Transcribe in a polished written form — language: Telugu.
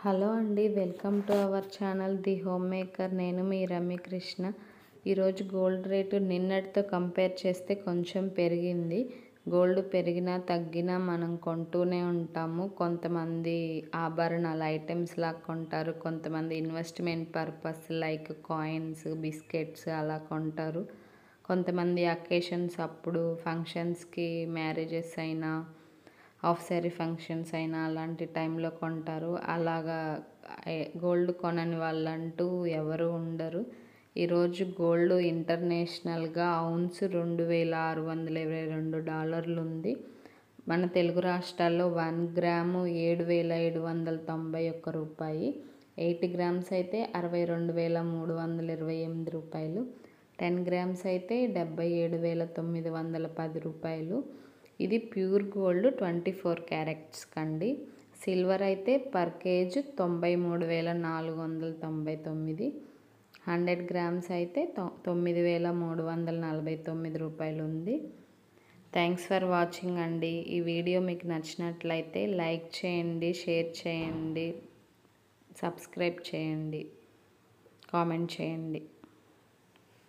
హలో అండి, welcome to our channel the home maker. నేను మీ రమ్యకృష్ణ. ఈరోజు గోల్డ్ రేటు నిన్నటితో కంపేర్ చేస్తే కొంచెం పెరిగింది. గోల్డ్ పెరిగినా తగ్గినా మనం కొంటూనే ఉంటాము. కొంతమంది ఆభరణాల ఐటమ్స్ లాగా కొంటారు, కొంతమంది investment purpose like coins, biscuits అలా కొంటారు. కొంతమంది అకేషన్స్ అప్పుడు ఫంక్షన్స్కి, మ్యారేజెస్ అయినా, హాఫ్ శారీ ఫంక్షన్స్ అయినా అలాంటి టైంలో కొంటారు. అలాగా గోల్డ్ కొనని వాళ్ళంటూ ఎవరు ఉండరు. ఈరోజు గోల్డ్ ఇంటర్నేషనల్గా ఔన్స్ $2,622 ఉంది. మన తెలుగు రాష్ట్రాల్లో 1 గ్రాము $7,791 8 గ్రామ్స్ అయితే $62,328 10 గ్రామ్స్ అయితే $77,910. ఇది ప్యూర్ గోల్డ్ 24 క్యారెట్స్ కండి. సిల్వర్ అయితే పర్ కేజీ 93,499. 100 గ్రామ్స్ అయితే $9,349 ఉంది. థ్యాంక్స్ ఫర్ వాచింగ్ అండి. ఈ వీడియో మీకు నచ్చినట్లయితే లైక్ చేయండి, షేర్ చేయండి, సబ్స్క్రైబ్ చేయండి, కామెంట్ చేయండి.